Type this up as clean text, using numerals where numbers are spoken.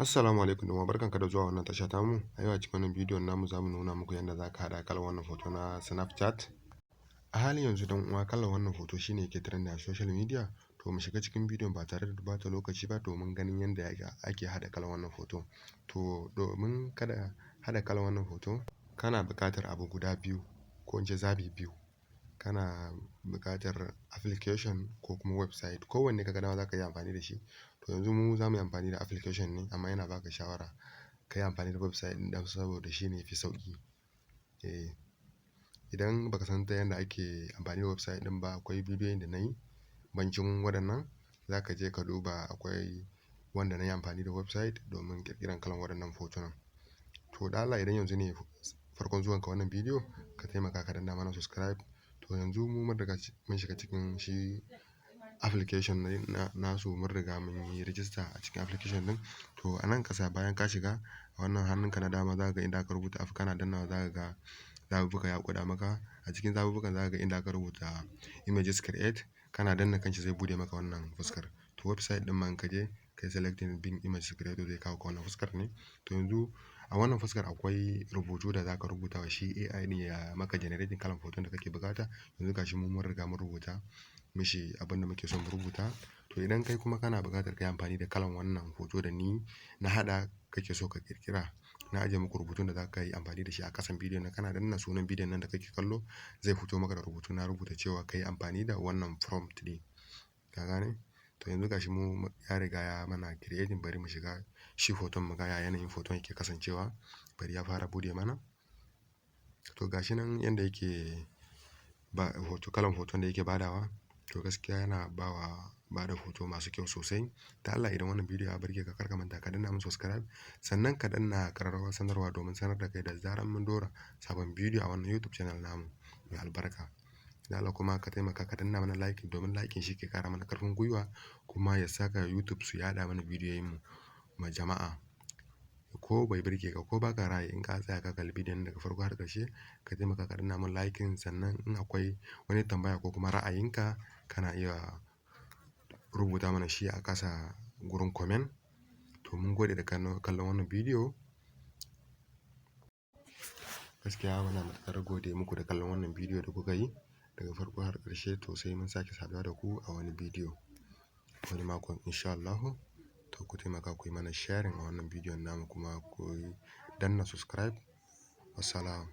Assalamu alaikum da barkanka da zuwa wannan tasha tamu. A yau a cikin wannan bidiyon namu za mu nuna muku yadda za ka haɗa kalar wannan hoto na Snapchat. A halin yanzu dan uwa kalar wannan hoto shine yake trending a social media. To mu shiga cikin bidiyon ba tare da bata lokaci ba domin ganin yadda ake haɗa kalar wannan hoto. To domin kada haɗa kalar wannan hoto kana buƙatar abu guda biyu ko in ce zaɓi biyu. Kana buƙatar application ko kuma website, kowanne ka ga dama za ka yi amfani da shi. To yanzu mu za mu yi amfani da application ne, amma yana baka shawara ka yi amfani da website ɗin dan saboda shi ne fi sauƙi. Idan baka san ta yadda ake amfani da website ɗin ba, akwai bidiyoyin da na yi bancin waɗannan, za ka je ka duba akwai wanda na yi amfani da website domin ƙirƙiran kalan waɗannan hotunan. To da Allah idan yanzu ne farkon zuwanka wannan bidiyo, ka taimaka ka danna mana subscribe. To yanzu mu mun riga mun shiga cikin shi application nasu, mun riga mun yi register a cikin application ɗin. To a nan ƙasa bayan ka shiga a wannan hannunka na dama za ka ga inda aka rubuta app, kana dannawa za ka ga zaɓuɓɓuka ya gwada maka. A cikin zaɓuɓɓukan za ka ga inda aka rubuta images create, kana danna kanshi zai buɗe maka wannan fuskar. To website ɗin ma in ka je kai selecting bin image creator zai kawo ka wannan fuskar ne. To yanzu a wannan fuskar akwai rubutu da za ka rubuta wa shi AI ɗin ya maka generating kalan hoton da kake buƙata. Yanzu gashi mu mun riga mun rubuta mishi abin da muke son mu rubuta. To idan kai kuma kana buƙatar ka yi amfani da kalan wannan hoto da ni na haɗa kake so ka ƙirƙira, na ajiye muku rubutun da za ka yi amfani da shi a ƙasan bidiyon nan. Kana danna sunan bidiyon nan da kake kallo zai fito maka da rubutu na rubuta cewa ka yi amfani da wannan prompt ɗin. Ka gane? To yanzu gashi mu ya riga ya mana creating, bari mu shiga shi hoton mu ga ya yanayin hoton yake kasancewa. Bari ya fara buɗe mana. To gashi nan yanda yake ba hoto, kalan hoton da yake badawa. To gaskiya yana bada hoto masu kyau sosai. Da Allah idan wannan bidiyo ya burge ka, kar ka manta ka danna mun subscribe, sannan ka danna ƙararrawar sanarwa domin sanar da kai da zarar mun ɗora sabon bidiyo a wannan YouTube channel namu mai albarka. Da Allah kuma ka taimaka ka danna mana like, domin like shi ke ƙara mana ƙarfin gwiwa kuma ya saka YouTube su yaɗa mana bidiyoyin mu ma jama'a. Ko bai burge ka ko baka ra'ayi, in ka tsaya ka kalli bidiyon daga farko har ƙarshe, ka taimaka ka danna mun like. Sannan in akwai wani tambaya ko kuma ra'ayinka, kana iya rubuta mana shi a ƙasa gurin comment. To mun gode da kallon wannan bidiyo. Gaskiya muna matuƙar gode muku da kallon wannan bidiyo da kuka yi daga farko har ƙarshe. To sai mun sake saduwa da ku a wani bidiyo wani makon insha Allahu. To ku taimaka ku yi mana sharing a wannan bidiyon namu kuma ku danna subscribe. Wassalam.